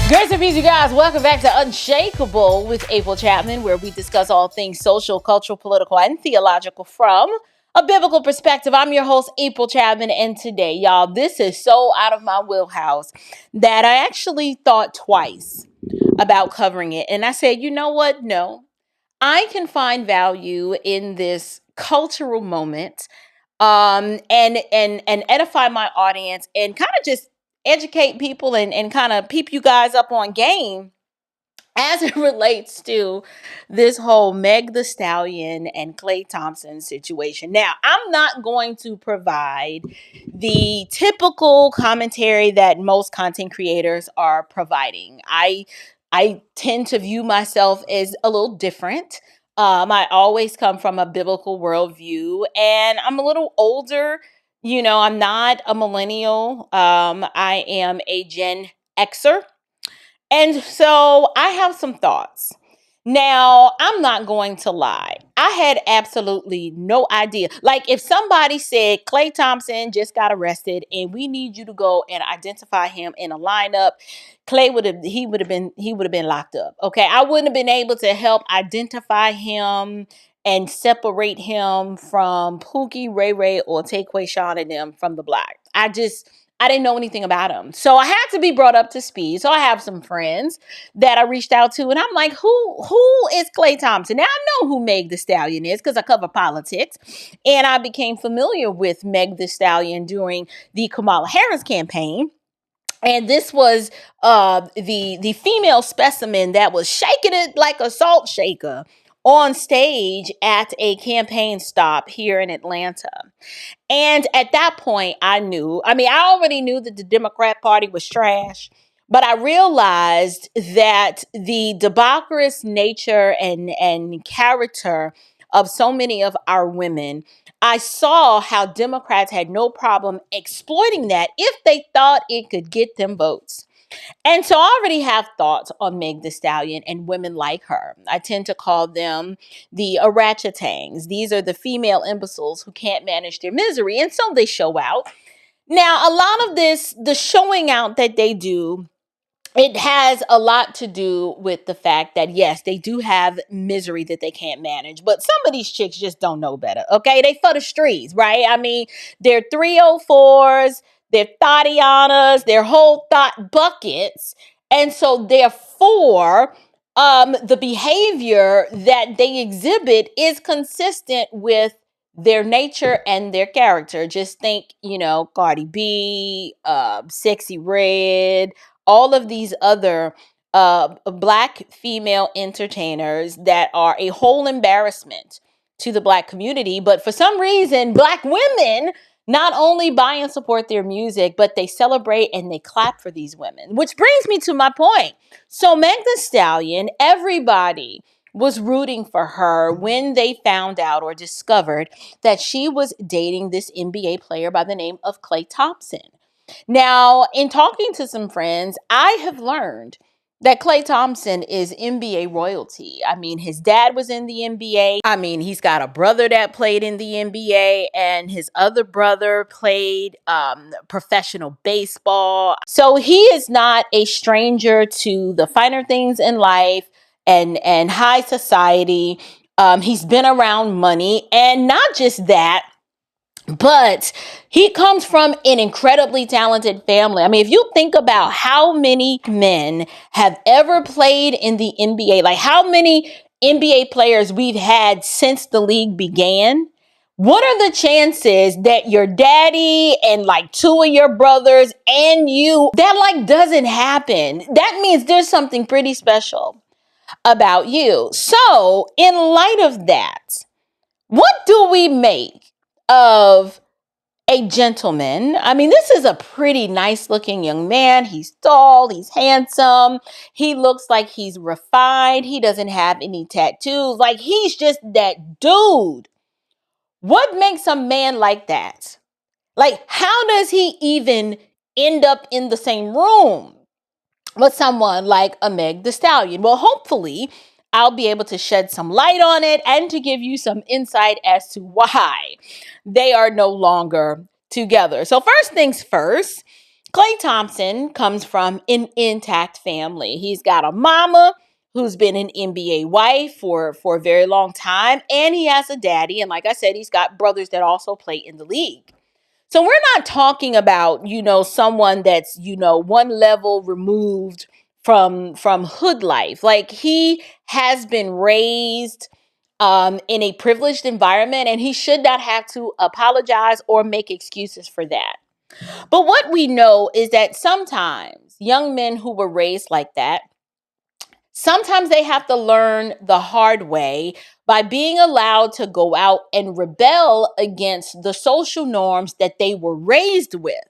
Grace and peace, you guys. Welcome back to Unshakable with April Chapman, where we discuss all things social, cultural, political, and theological from a biblical perspective. I'm your host, April Chapman, and today, y'all, this is so out of my wheelhouse that I actually thought twice about covering it. And I said, you know what? No, I can find value in this cultural moment and edify my audience and kind of just educate people and kind of peep you guys up on game as it relates to this whole Meg Thee Stallion and Klay Thompson situation. Now, I'm not going to provide the typical commentary that most content creators are providing. I tend to view myself as a little different. I always come from a biblical worldview, and I'm a little older. You know, I'm not a millennial. I am a Gen Xer. And so I have some thoughts. Now, I'm not going to lie. I had absolutely no idea. Like if somebody said Klay Thompson just got arrested and we need you to go and identify him in a lineup, Klay would have been locked up. Okay. I wouldn't have been able to help identify him and separate him from Pookie, Ray Ray, or Taquayshawn and them from the Black. I didn't know anything about him. So I had to be brought up to speed. So I have some friends that I reached out to, and I'm like, who is Klay Thompson? Now I know who Meg Thee Stallion is because I cover politics. And I became familiar with Meg Thee Stallion during the Kamala Harris campaign. And this was the female specimen that was shaking it like a salt shaker on stage at a campaign stop here in Atlanta. And at that point, I already knew that the Democrat Party was trash, but I realized that the debaucherous nature and character of so many of our women, I saw how Democrats had no problem exploiting that if they thought it could get them votes. And so I already have thoughts on Meg Thee Stallion and women like her. I tend to call them the ratchetangs. These are the female imbeciles who can't manage their misery, and so they show out. Now, a lot of this, the showing out that they do, it has a lot to do with the fact that, yes, they do have misery that they can't manage. But some of these chicks just don't know better, okay? They for the streets, right? I mean, they're 304s, they're Thotianas, they're whole thought buckets. And so, therefore, the behavior that they exhibit is consistent with their nature and their character. Just think, Cardi B, Sexy Red, all of these other Black female entertainers that are a whole embarrassment to the Black community. But for some reason, Black women not only buy and support their music, but they celebrate and they clap for these women, which brings me to my point. So Meg Thee Stallion, everybody was rooting for her when they found out or discovered that she was dating this NBA player by the name of Klay Thompson. Now, in talking to some friends, I have learned that Klay Thompson is NBA royalty. I mean, his dad was in the NBA. I mean, he's got a brother that played in the NBA, and his other brother played professional baseball. So he is not a stranger to the finer things in life and high society. He's been around money, and not just that, but he comes from an incredibly talented family. I mean, if you think about how many men have ever played in the NBA, like how many NBA players we've had since the league began, what are the chances that your daddy and like two of your brothers and you, that like doesn't happen? That means there's something pretty special about you. So, in light of that, what do we make of a gentleman? I mean, this is a pretty nice looking young man. He's tall, he's handsome, he looks like he's refined, he doesn't have any tattoos, like he's just that dude. What makes a man like that? Like, how does he even end up in the same room with someone like a Meg Thee Stallion? Well, hopefully, I'll be able to shed some light on it and to give you some insight as to why they are no longer together. So first things first, Klay Thompson comes from an intact family. He's got a mama who's been an NBA wife for a very long time, and he has a daddy. And like I said, he's got brothers that also play in the league. So we're not talking about, someone that's, one level removed from hood life. Like, he has been raised in a privileged environment, and he should not have to apologize or make excuses for that. But what we know is that sometimes young men who were raised like that, sometimes they have to learn the hard way by being allowed to go out and rebel against the social norms that they were raised with.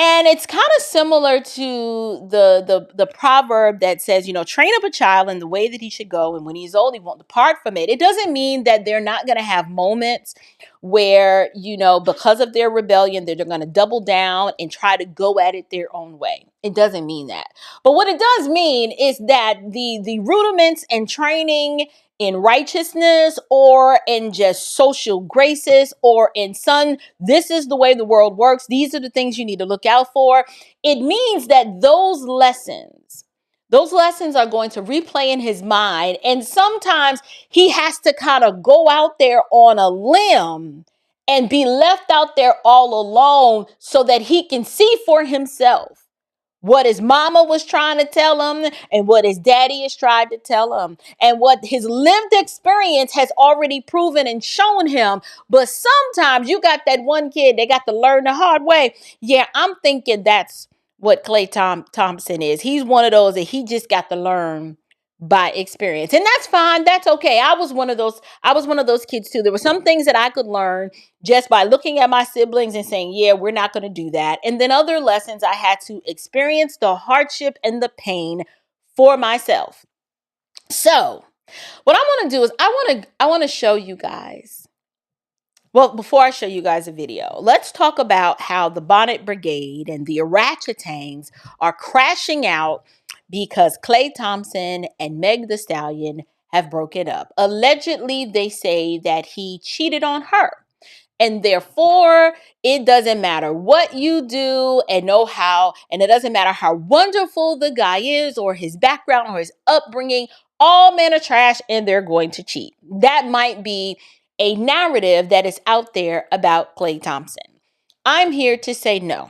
And it's kind of similar to the proverb that says, train up a child in the way that he should go, and when he's old, he won't depart from it. It doesn't mean that they're not going to have moments where, because of their rebellion, they're going to double down and try to go at it their own way. It doesn't mean that. But what it does mean is that the rudiments and training in righteousness, or in just social graces, or in this is the way the world works, these are the things you need to look out for. It means that those lessons are going to replay in his mind. And sometimes he has to kind of go out there on a limb and be left out there all alone so that he can see for himself what his mama was trying to tell him, and what his daddy has tried to tell him, and what his lived experience has already proven and shown him. But sometimes you got that one kid, they got to learn the hard way. Yeah, I'm thinking that's what Klay Thompson is. He's one of those that he just got to learn by experience. And that's fine. That's okay. I was one of those kids too. There were some things that I could learn just by looking at my siblings and saying, yeah, we're not going to do that. And then other lessons, I had to experience the hardship and the pain for myself. So what I want to do is I want to show you guys. Well, before I show you guys a video, let's talk about how the Bonnet Brigade and the orangutans are crashing out because Klay Thompson and Meg Thee Stallion have broken up. Allegedly, they say that he cheated on her. And therefore, it doesn't matter what you do and know how, and it doesn't matter how wonderful the guy is or his background or his upbringing, all men are trash and they're going to cheat. That might be a narrative that is out there about Klay Thompson. I'm here to say no.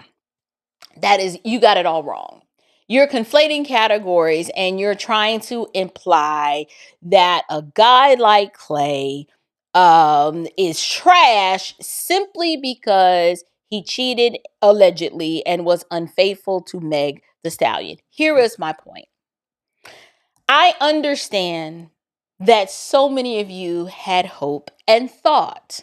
That is, you got it all wrong. You're conflating categories and you're trying to imply that a guy like Klay is trash simply because he cheated allegedly and was unfaithful to Meg Thee Stallion. Here is my point. I understand that so many of you had hope and thought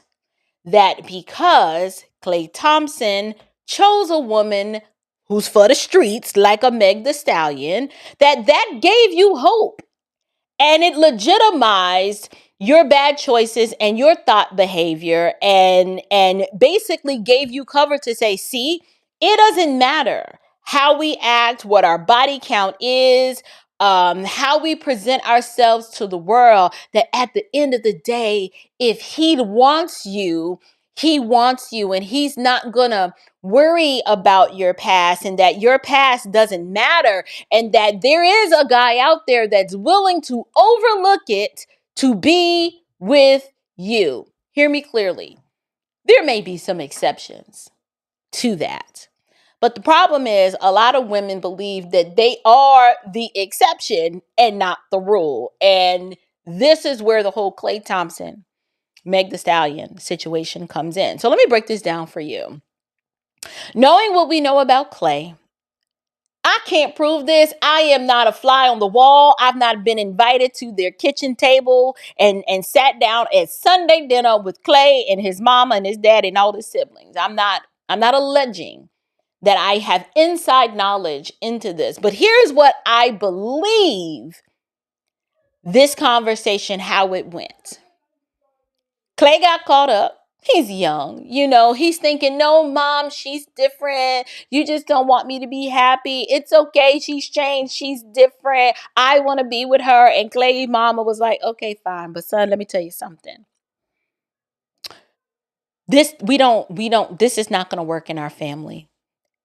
that because Klay Thompson chose a woman who's for the streets, like a Meg Thee Stallion, that gave you hope. And it legitimized your bad choices and your thought behavior, and basically gave you cover to say, see, it doesn't matter how we act, what our body count is, how we present ourselves to the world, that at the end of the day, if he wants you, he wants you, and he's not gonna worry about your past, and that your past doesn't matter, and that there is a guy out there that's willing to overlook it to be with you. Hear me clearly. There may be some exceptions to that. But the problem is, a lot of women believe that they are the exception and not the rule. And this is where the whole Klay Thompson, Meg Thee Stallion situation comes in. So let me break this down for you. Knowing what we know about Klay, I can't prove this. I am not a fly on the wall. I've not been invited to their kitchen table and sat down at Sunday dinner with Klay and his mama and his dad and all his siblings. I'm not alleging that I have inside knowledge into this. But here's what I believe this conversation, how it went. Klay got caught up. He's young, he's thinking, no, mom, she's different. You just don't want me to be happy. It's okay. She's changed. She's different. I want to be with her. And Klay's mama was like, okay, fine. But son, let me tell you something. This is not going to work in our family.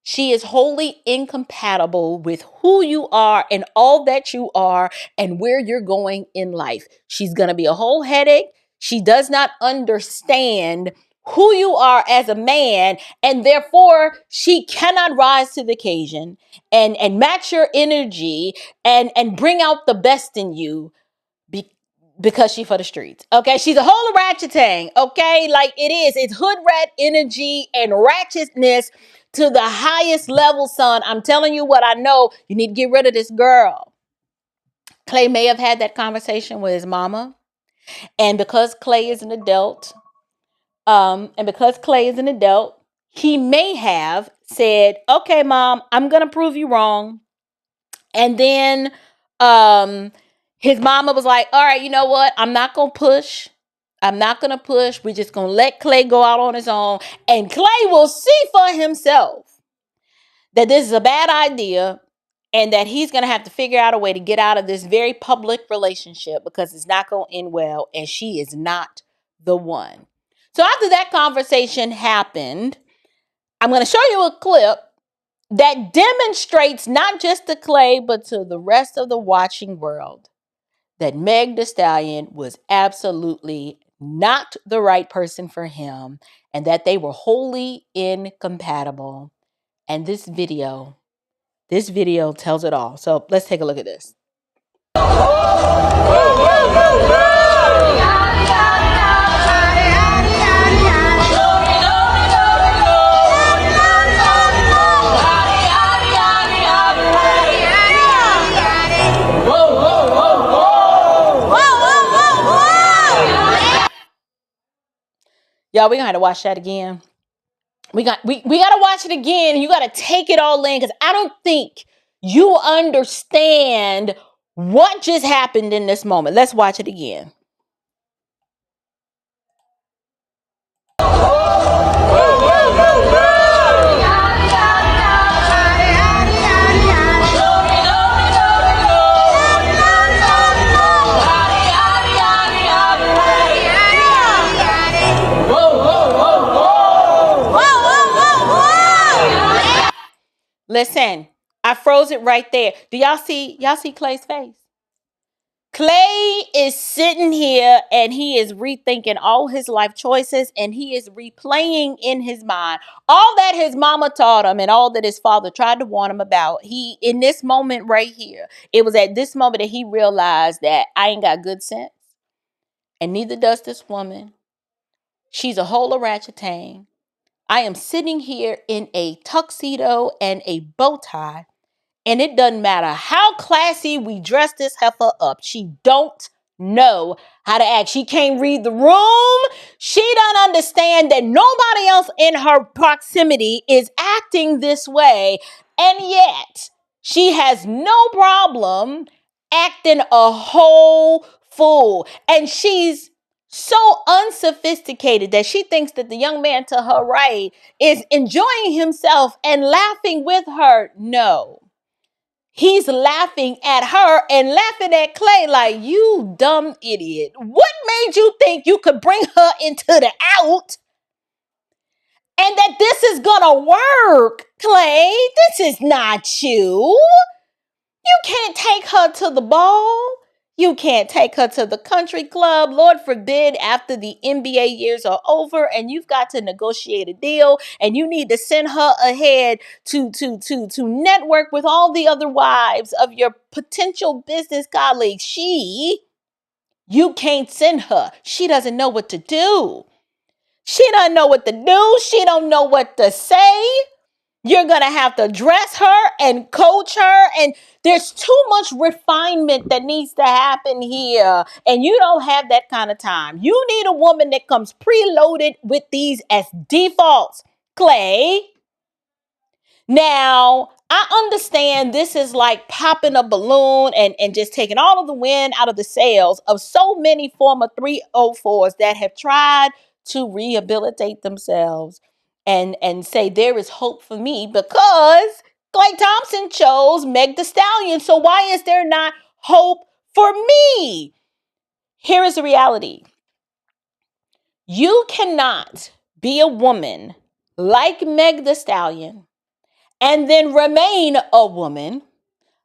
She is wholly incompatible with who you are and all that you are and where you're going in life. She's going to be a whole headache. She does not understand who you are as a man, and therefore she cannot rise to the occasion and match your energy and bring out the best in you be, because she for the streets. Okay, she's a whole ratchet thing. Okay, like it is. It's hood rat energy and ratchetness to the highest level, son. I'm telling you what I know. You need to get rid of this girl. Klay may have had that conversation with his mama, and because Klay is an adult, he may have said, "Okay, mom, I'm gonna prove you wrong." And then his mama was like, "All right, you know what? I'm not going to push. I'm not going to push. We're just going to let Klay go out on his own. And Klay will see for himself that this is a bad idea and that he's going to have to figure out a way to get out of this very public relationship because it's not going to end well. And she is not the one." So after that conversation happened, I'm going to show you a clip that demonstrates not just to Klay, but to the rest of the watching world that Meg Thee Stallion was absolutely not the right person for him and that they were wholly incompatible. And this video tells it all. So let's take a look at this. Y'all, we're gonna have to watch that again. We gotta watch it again. You gotta take it all in because I don't think you understand what just happened in this moment. Let's watch it again. Listen, I froze it right there. Do y'all see Klay's face? Klay is sitting here and he is rethinking all his life choices and he is replaying in his mind all that his mama taught him and all that his father tried to warn him about. He, in this moment right here, it was at this moment that he realized that I ain't got good sense and neither does this woman. She's a whole orangutan. I am sitting here in a tuxedo and a bow tie. And it doesn't matter how classy we dress this heifer up. She don't know how to act. She can't read the room. She don't understand that nobody else in her proximity is acting this way. And yet she has no problem acting a whole fool. And she's so unsophisticated that she thinks that the young man to her right is enjoying himself and laughing with her. No. He's laughing at her and laughing at Klay like, you dumb idiot. What made you think you could bring her into the out and that this is gonna work, Klay? This is not you. You can't take her to the ball. You can't take her to the country club. Lord forbid, after the NBA years are over and you've got to negotiate a deal and you need to send her ahead to network with all the other wives of your potential business colleagues. You can't send her. She doesn't know what to do. She doesn't know what to do. She don't know what to say. You're going to have to dress her and coach her. And there's too much refinement that needs to happen here. And you don't have that kind of time. You need a woman that comes preloaded with these as defaults. Klay. Now, I understand this is like popping a balloon and just taking all of the wind out of the sails of so many former 304s that have tried to rehabilitate themselves and say there is hope for me because Klay Thompson chose Meg Thee Stallion. So why is there not hope for me? Here is the reality. You cannot be a woman like Meg Thee Stallion and then remain a woman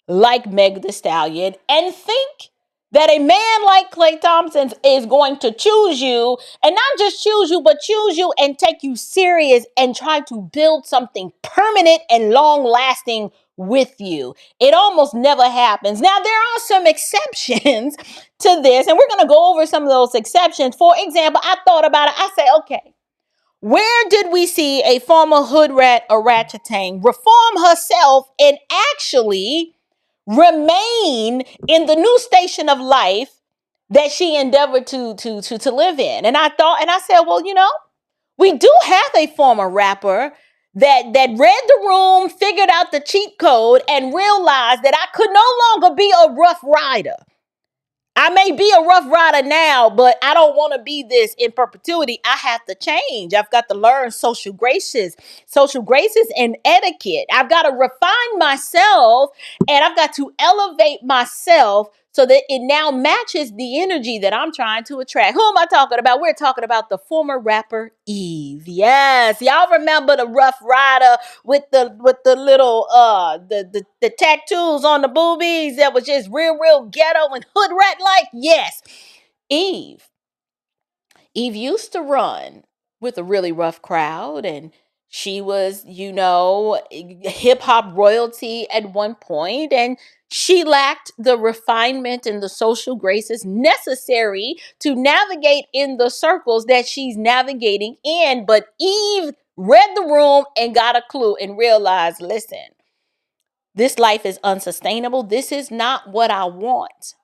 like Meg the Stallion and think that a man like Klay Thompson is going to choose you, and not just choose you, but choose you and take you serious and try to build something permanent and long lasting with you. It almost never happens. Now, there are some exceptions to this, and we're going to go over some of those exceptions. For example, I thought about it. I say, okay, where did we see a former hood rat or ratchetang reform herself and actually remain in the new station of life that she endeavored to live in? And I thought, and I said, well, we do have a former rapper that read the room, figured out the cheat code, and realized that I could no longer be a rough rider. I may be a rough rider now, but I don't want to be this in perpetuity. I have to change. I've got to learn social graces and etiquette. I've got to refine myself, and I've got to elevate myself so that it now matches the energy that I'm trying to attract. Who am I talking about? We're talking about the former rapper Eve. Yes, y'all remember the rough rider with the little the tattoos on the boobies that was just real ghetto and hood rat like? Yes. Eve. Eve used to run with a really rough crowd, and she was, hip hop royalty at one point, and she lacked the refinement and the social graces necessary to navigate in the circles that she's navigating in. But Eve read the room and got a clue and realized, listen, this life is unsustainable. This is not what I want.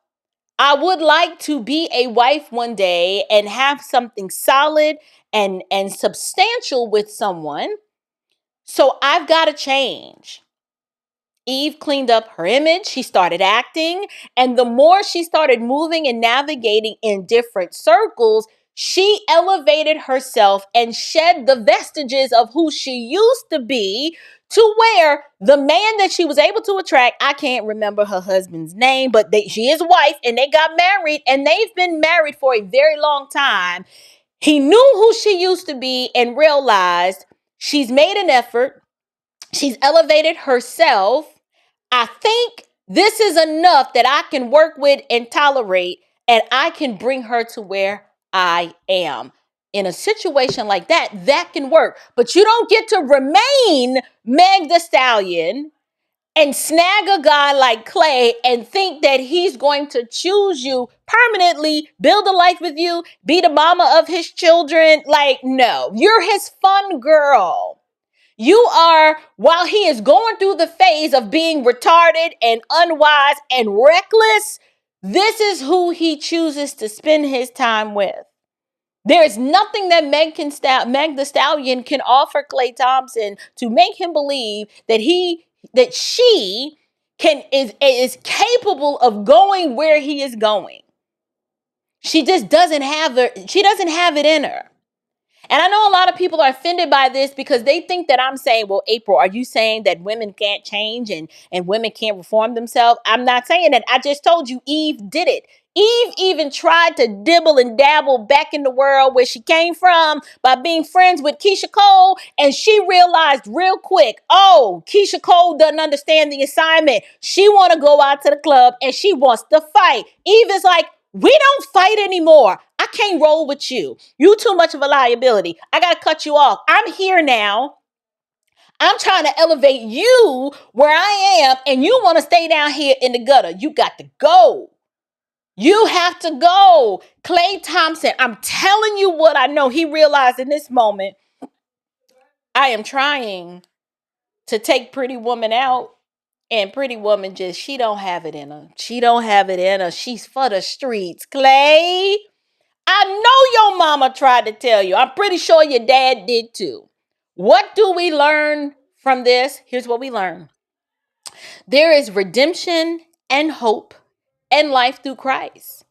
I would like to be a wife one day and have something solid and substantial with someone. So I've got to change. Eve cleaned up her image. She started acting. And the more she started moving and navigating in different circles, she elevated herself and shed the vestiges of who she used to be, to where the man that she was able to attract, I can't remember her husband's name, but she is a wife, and they got married, and they've been married for a very long time. He knew who she used to be and realized she's made an effort. She's elevated herself. I think this is enough that I can work with and tolerate, and I can bring her to where I am. In a situation like that, that can work. But you don't get to remain Meg the Stallion and snag a guy like Klay and think that he's going to choose you permanently, build a life with you, be the mama of his children. Like, no, you're his fun girl. You are, while he is going through the phase of being retarded and unwise and reckless, this is who he chooses to spend his time with. There is nothing that Meg the Stallion can offer Klay Thompson to make him believe that she is capable of going where he is going. She just doesn't have it in her. And I know a lot of people are offended by this because they think that I'm saying, well, April, are you saying that women can't change and women can't reform themselves? I'm not saying that. I just told you Eve did it. Eve even tried to dibble and dabble back in the world where she came from by being friends with Keisha Cole. And she realized real quick, oh, Keisha Cole doesn't understand the assignment. She want to go out to the club and she wants to fight. Eve is like, we don't fight anymore. I can't roll with you. You too much of a liability. I got to cut you off. I'm here now. I'm trying to elevate you where I am, and you want to stay down here in the gutter. You got to go. You have to go. Klay Thompson, I'm telling you what I know. He realized in this moment, I am trying to take Pretty Woman out. And Pretty Woman she don't have it in her. She don't have it in her. She's for the streets. Klay, I know your mama tried to tell you. I'm pretty sure your dad did too. What do we learn from this? Here's what we learn. There is redemption and hope and life through Christ.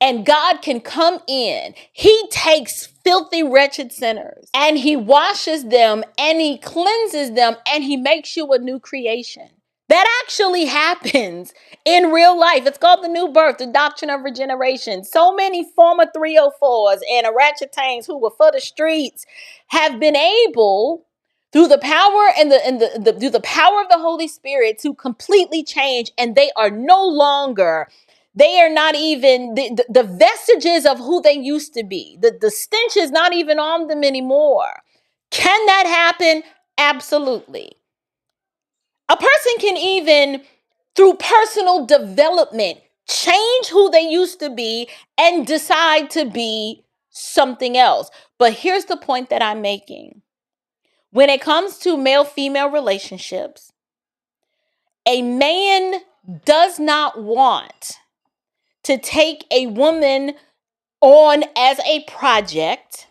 And God can come in. He takes filthy, wretched sinners and he washes them and he cleanses them and he makes you a new creation. That actually happens in real life. It's called the new birth, the doctrine of regeneration. So many former 304s and ratchetangs who were for the streets have been able through the power and through the power of the Holy Spirit to completely change, and they are no longer, they are not even the vestiges of who they used to be. The stench is not even on them anymore. Can that happen? Absolutely. A person can even, through personal development, change who they used to be and decide to be something else. But here's the point that I'm making. When it comes to male-female relationships, a man does not want to take a woman on as a project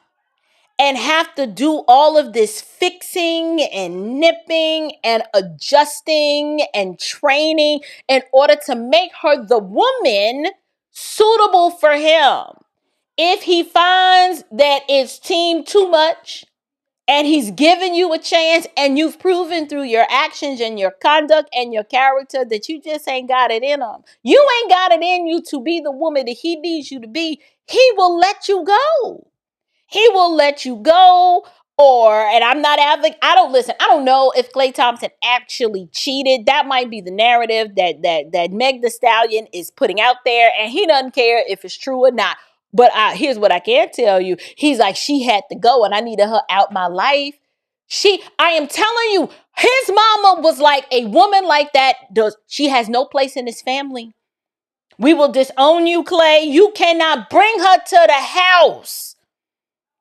and have to do all of this fixing and nipping and adjusting and training in order to make her the woman suitable for him. If he finds that it's team too much, and he's given you a chance, and you've proven through your actions and your conduct and your character that you just ain't got it in him. You ain't got it in you to be the woman that he needs you to be. He will let you go. He will let you go. And I'm not I don't know if Klay Thompson actually cheated. That might be the narrative that Meg the Stallion is putting out there, and he doesn't care if it's true or not. But here's what I can tell you. He's like, she had to go and I needed her out my life. I am telling you, his mama was like, a woman like that, she has no place in his family. We will disown you, Klay. You cannot bring her to the house.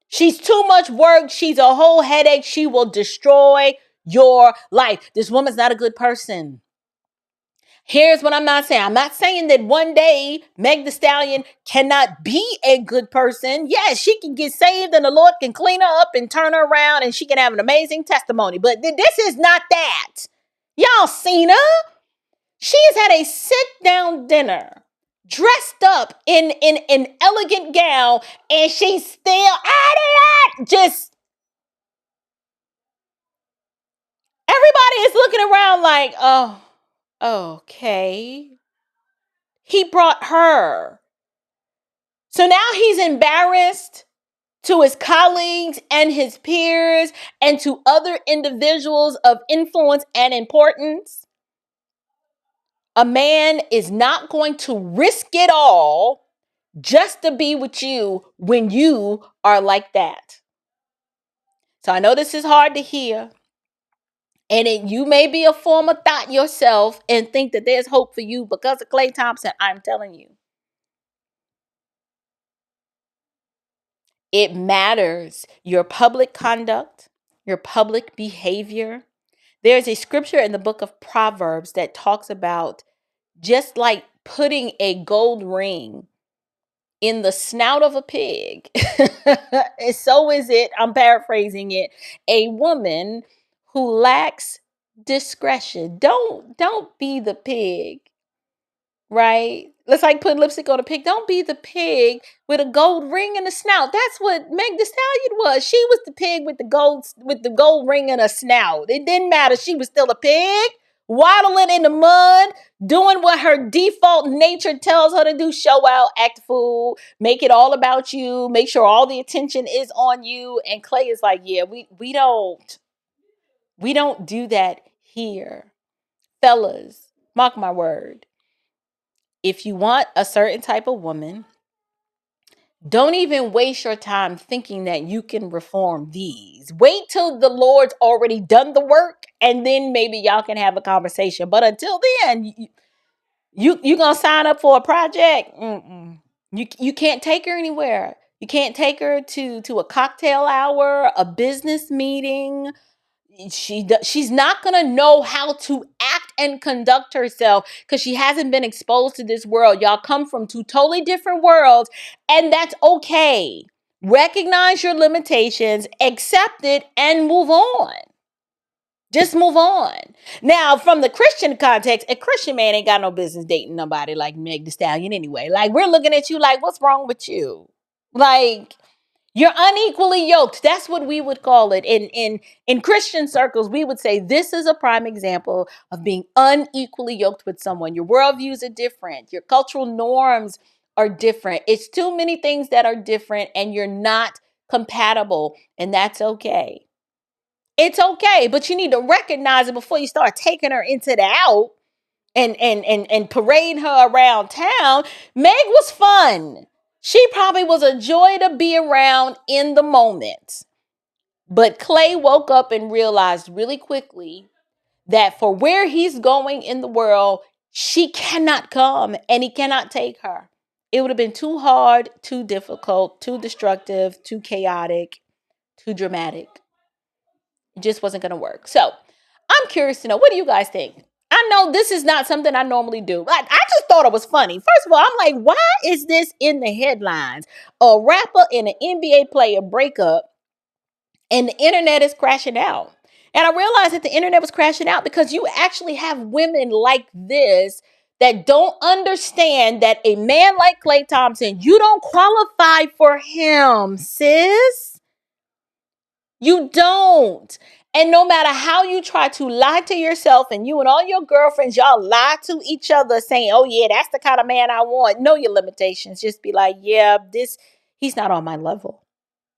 She's too much work. She's a whole headache. She will destroy your life. This woman's not a good person. Here's what I'm not saying. I'm not saying that one day Meg the Stallion cannot be a good person. Yes, she can get saved and the Lord can clean her up and turn her around and she can have an amazing testimony. But this is not that. Y'all seen her? She has had a sit-down dinner, dressed up in an elegant gown, and she's still at it. Just everybody is looking around like, oh, okay. He brought her. So now he's embarrassed to his colleagues and his peers and to other individuals of influence and importance. A man is not going to risk it all just to be with you when you are like that. So I know this is hard to hear. And you may be a former thought yourself and think that there's hope for you because of Klay Thompson. I'm telling you. It matters. Your public conduct, your public behavior. There's a scripture in the book of Proverbs that talks about just like putting a gold ring in the snout of a pig. And so is it, I'm paraphrasing it, a woman who lacks discretion. Don't be the pig. Right? Let's like put lipstick on a pig. Don't be the pig with a gold ring in the snout. That's what Meg the Stallion was. She was the pig with the gold ring in her snout. It didn't matter. She was still a pig, waddling in the mud, doing what her default nature tells her to do. Show out, act the fool, make it all about you, make sure all the attention is on you. And Klay is like, yeah, we don't do that here. Fellas, mark my word. If you want a certain type of woman, don't even waste your time thinking that you can reform these. Wait till the Lord's already done the work, and then maybe y'all can have a conversation. But until then, you gonna sign up for a project? You can't take her anywhere. You can't take her to a cocktail hour, a business meeting. She's not going to know how to act and conduct herself because she hasn't been exposed to this world. Y'all come from two totally different worlds, and that's okay. Recognize your limitations, accept it, and move on. Just move on. Now, from the Christian context, a Christian man ain't got no business dating nobody like Meg the Stallion anyway. Like, we're looking at you like, what's wrong with you? Like, you're unequally yoked. That's what we would call it. In Christian circles, we would say this is a prime example of being unequally yoked with someone. Your worldviews are different. Your cultural norms are different. It's too many things that are different and you're not compatible, and that's okay. It's okay, but you need to recognize it before you start taking her into the out and parading her around town. Meg was fun. She probably was a joy to be around in the moment. But Klay woke up and realized really quickly that for where he's going in the world, she cannot come and he cannot take her. It would have been too hard, too difficult, too destructive, too chaotic, too dramatic. It just wasn't going to work. So I'm curious to know, what do you guys think? I know this is not something I normally do. I just thought it was funny. First of all, I'm like, why is this in the headlines? A rapper and an NBA player break up and the internet is crashing out. And I realized that the internet was crashing out because you actually have women like this that don't understand that a man like Klay Thompson, you don't qualify for him, sis. You don't. And no matter how you try to lie to yourself, and you and all your girlfriends, y'all lie to each other saying, oh yeah, that's the kind of man I want. Know your limitations. Just be like, yeah, he's not on my level.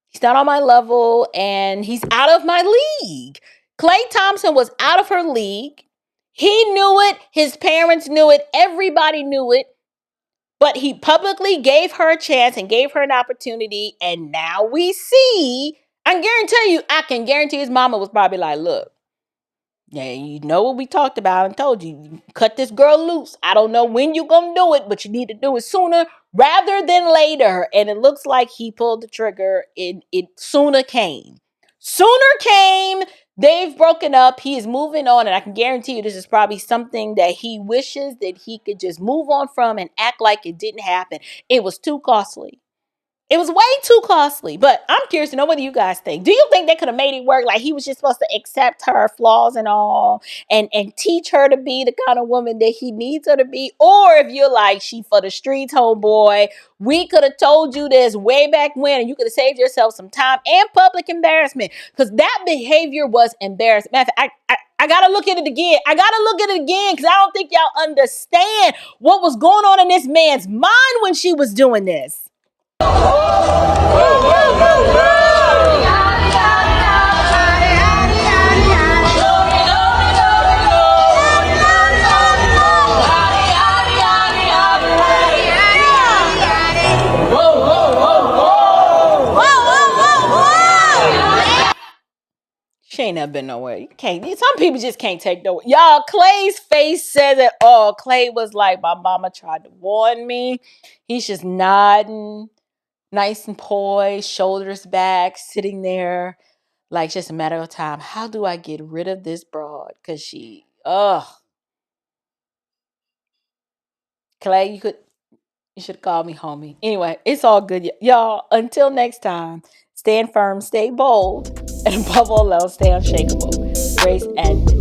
He's not on my level and he's out of my league. Klay Thompson was out of her league. He knew it. His parents knew it. Everybody knew it. But he publicly gave her a chance and gave her an opportunity. And now we see, I can guarantee his mama was probably like, look, yeah, you know what we talked about and told you. Cut this girl loose. I don't know when you're going to do it, but you need to do it sooner rather than later. And it looks like he pulled the trigger. It sooner came. Sooner came. They've broken up. He is moving on. And I can guarantee you this is probably something that he wishes that he could just move on from and act like it didn't happen. It was too costly. It was way too costly, but I'm curious to know what do you guys think. Do you think they could have made it work? Like he was just supposed to accept her flaws and all and teach her to be the kind of woman that he needs her to be? Or if you're like, she for the streets, homeboy, we could have told you this way back when and you could have saved yourself some time and public embarrassment because that behavior was embarrassing. Matter of fact, I got to look at it again. I got to look at it again because I don't think y'all understand what was going on in this man's mind when she was doing this. She ain't never been nowhere. You can't. Some people just can't take no. Y'all, Klay's face says it all. Klay was like, my mama tried to warn me. He's just nodding, nice and poised, shoulders back, sitting there, like just a matter of time. How do I get rid of this broad? Cause Klay, you should call me homie. Anyway, it's all good, y'all. Until next time, stand firm, stay bold, and above all else, stay unshakable. Grace and